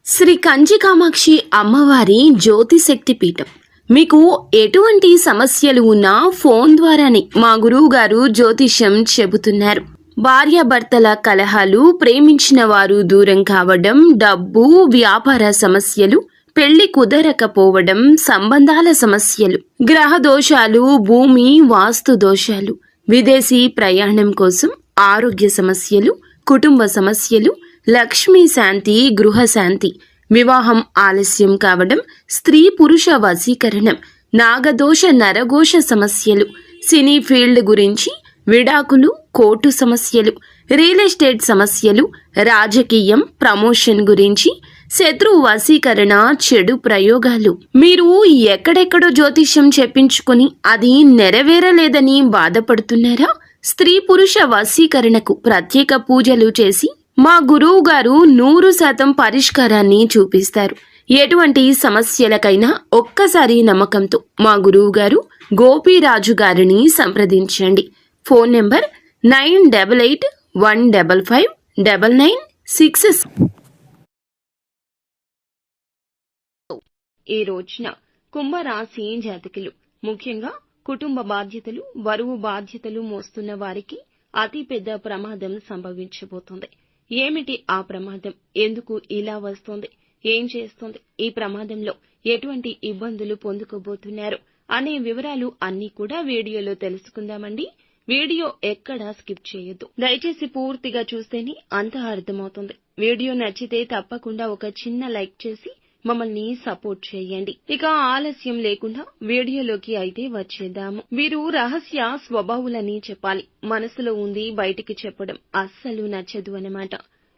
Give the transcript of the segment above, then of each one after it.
శ్రీ కంచి కామాక్షి అమ్మవారి జ్యోతిశక్తి పీఠం. మీకు ఎటువంటి సమస్యలు ఉన్నా ఫోన్ ద్వారానే మా గురువు గారు జ్యోతిష్యం చెబుతున్నారు. భార్యాభర్తల కలహాలు, ప్రేమించిన వారు దూరం కావడం, డబ్బు, వ్యాపార సమస్యలు, పెళ్లి కుదరకపోవడం, సంబంధాల సమస్యలు, గ్రహ దోషాలు, భూమి వాస్తు దోషాలు, విదేశీ ప్రయాణం కోసం, ఆరోగ్య సమస్యలు, కుటుంబ సమస్యలు, లక్ష్మీ శాంతి, గృహ శాంతి, వివాహం ఆలస్యం కావడం, స్త్రీ పురుష వశీకరణం, నాగదోష నరఘోష సమస్యలు, సినీ ఫీల్డ్ గురించి, విడాకులు, కోర్టు సమస్యలు, రియల్ ఎస్టేట్ సమస్యలు, రాజకీయం, ప్రమోషన్ గురించి, శత్రు వశీకరణ, చెడు ప్రయోగాలు. మీరు ఎక్కడెక్కడో జ్యోతిష్యం చెప్పించుకుని అది నెరవేరలేదని బాధపడుతున్నారా? స్త్రీ పురుష వశీకరణకు ప్రత్యేక పూజలు చేసి మా గురువు గారు 100% పరిష్కారాన్ని చూపిస్తారు. ఎటువంటి సమస్యలకైనా ఒక్కసారి నమ్మకంతో మా గురువు గారు గోపీరాజు గారిని సంప్రదించండి. Phone number 9881559966. ఈ రోజున కుంభరాశి జాతకులు, ముఖ్యంగా కుటుంబ బాధ్యతలు, బరువు బాధ్యతలు మోస్తున్న వారికి అతి పెద్ద ప్రమాదం సంభవించబోతోంది. ఏమిటి ఆ ప్రమాదం? ఎందుకు ఇలా వస్తోంది? ఏం చేస్తోంది? ఈ ప్రమాదంలో ఎటువంటి ఇబ్బందులు పొందుకోబోతున్నారు అనే వివరాలు అన్నీ కూడా వీడియోలో తెలుసుకుందామండి. వీడియో ఎక్కడా స్కిప్ చేయొద్దు. దయచేసి పూర్తిగా చూస్తేనే అంతా అర్థమవుతుంది. వీడియో నచ్చితే తప్పకుండా ఒక చిన్న లైక్ చేసి మమ్మల్ని సపోర్ట్ చేయండి. ఇక ఆలస్యం లేకుండా వీడియోలోకి అయితే వచ్చేద్దాము. వీరు రహస్య స్వభావులని చెప్పాలి. మనసులో ఉంది బయటికి చెప్పడం అస్సలు నచ్చదు అన్నమాట.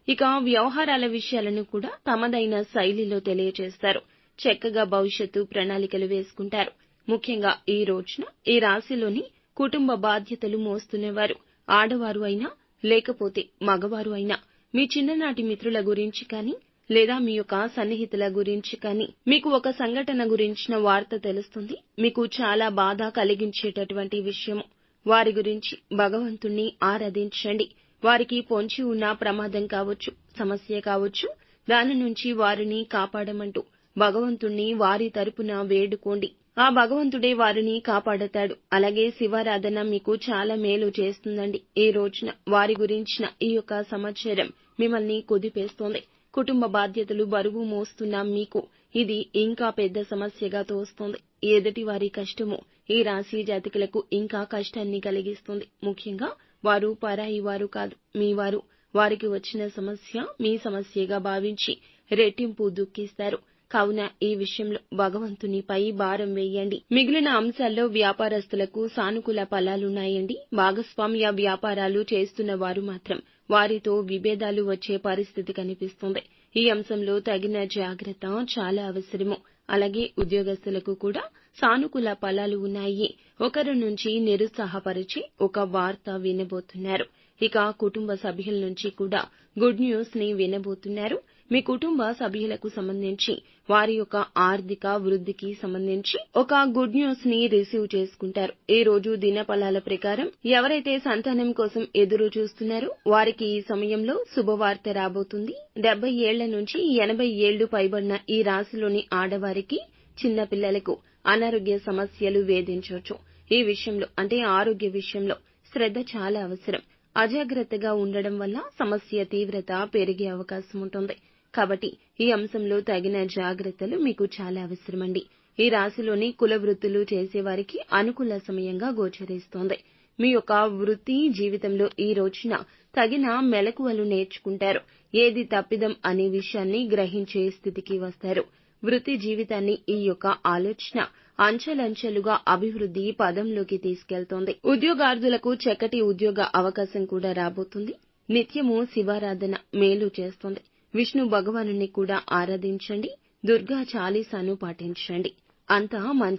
ఇక వ్యవహారాల విషయాలను కూడా తమదైన శైలిలో తెలియజేస్తారు. చక్కగా భవిష్యత్తు ప్రణాళికలు వేసుకుంటారు. ముఖ్యంగా ఈ రోజున ఈ రాశిలోని కుటుంబ బాధ్యతలు మోస్తున్నవారు, ఆడవారు అయినా లేకపోతే మగవారు అయినా, మీ చిన్ననాటి మిత్రుల గురించి కానీ లేదా మీ యొక్క సన్నిహితుల గురించి కానీ మీకు ఒక సంఘటన గురించిన వార్త తెలుస్తుంది. మీకు చాలా బాధ కలిగించేటటువంటి విషయము. వారి గురించి భగవంతుణ్ణి ఆరాధించండి. వారికి పొంచి ఉన్న ప్రమాదం కావచ్చు, సమస్య కావచ్చు, దాని నుంచి వారిని కాపాడమంటూ భగవంతుణ్ణి వారి తరపున వేడుకోండి. ఆ భగవంతుడే వారిని కాపాడతాడు. అలాగే శివారాధన మీకు చాలా మేలు చేస్తుందండి. ఈ రోజున వారి గురించిన ఈ యొక్క సమాచారం మిమ్మల్ని కుదిపేస్తోంది. కుటుంబ బాధ్యతలు బరువు మోస్తున్న మీకు ఇది ఇంకా పెద్ద సమస్యగా తోస్తోంది. ఎదుటి వారి కష్టము ఈ రాశి జాతకులకు ఇంకా కష్టాన్ని కలిగిస్తుంది. ముఖ్యంగా వారు పరాయి వారు కాదు, మీ వారు. వారికి వచ్చిన సమస్య మీ సమస్యగా భావించి రెట్టింపు దుఃఖిస్తారు. కావున ఈ విషయంలో భగవంతునిపై భారం వేయండి. మిగిలిన అంశాల్లో వ్యాపారస్తులకు సానుకూల ఫలాలున్నాయండి. భాగస్వామ్య వ్యాపారాలు చేస్తున్న వారు మాత్రం వారితో విభేదాలు వచ్చే పరిస్థితి కనిపిస్తుంది. ఈ అంశంలో తగిన జాగ్రత్త చాలా అవసరము. అలాగే ఉద్యోగస్తులకు కూడా సానుకూల ఫలాలు ఉన్నాయి. ఒకరి నుంచి నిరుత్సాహపరిచి ఒక వార్త వినబోతున్నారు. ఇక కుటుంబ సభ్యుల నుంచి కూడా గుడ్ న్యూస్ ని వినబోతున్నారు. మీ కుటుంబ సభ్యులకు సంబంధించి వారి యొక్క ఆర్థిక వృద్ధికి సంబంధించి ఒక గుడ్ న్యూస్ ని రిసీవ్ చేసుకుంటారు. ఈ రోజు దినఫలాల ప్రకారం ఎవరైతే సంతానం కోసం ఎదురు చూస్తున్నారో వారికి ఈ సమయంలో శుభవార్త రాబోతుంది. 70 ఏళ్ల నుంచి 80 ఏళ్లు పైబడిన ఈ రాశిలోని ఆడవారికి, చిన్న పిల్లలకు అనారోగ్య సమస్యలు వేధించవచ్చు. ఈ విషయంలో అంటే ఆరోగ్య విషయంలో శ్రద్ధ చాలా అవసరం. అజాగ్రత్తగా ఉండడం వల్ల సమస్య తీవ్రత పెరిగే అవకాశం ఉంటుంది. కాబట్టి ఈ అంశంలో తగిన జాగ్రత్తలు మీకు చాలా అవసరమండి. ఈ రాశిలోని కుల వృత్తులు చేసేవారికి అనుకూల సమయంగా గోచరిస్తోంది. మీ యొక్క వృత్తి జీవితంలో ఈ రోజున తగిన మెలకువలు నేర్చుకుంటారు. ఏది తప్పిదం అనే విషయాన్ని గ్రహించే స్థితికి వస్తారు. వృత్తి జీవితాన్ని ఈ యొక్క ఆలోచన అంచెలంచెలుగా అభివృద్ధి పదంలోకి తీసుకెళ్తోంది. ఉద్యోగార్థులకు చక్కటి ఉద్యోగ అవకాశం కూడా రాబోతుంది. నిత్యము శివారాధన మేలు చేస్తుంది. విష్ణు భగవానుని కూడా ఆరాధించండి. దుర్గా చాలీసాను పాటించండి. అంతా మంచి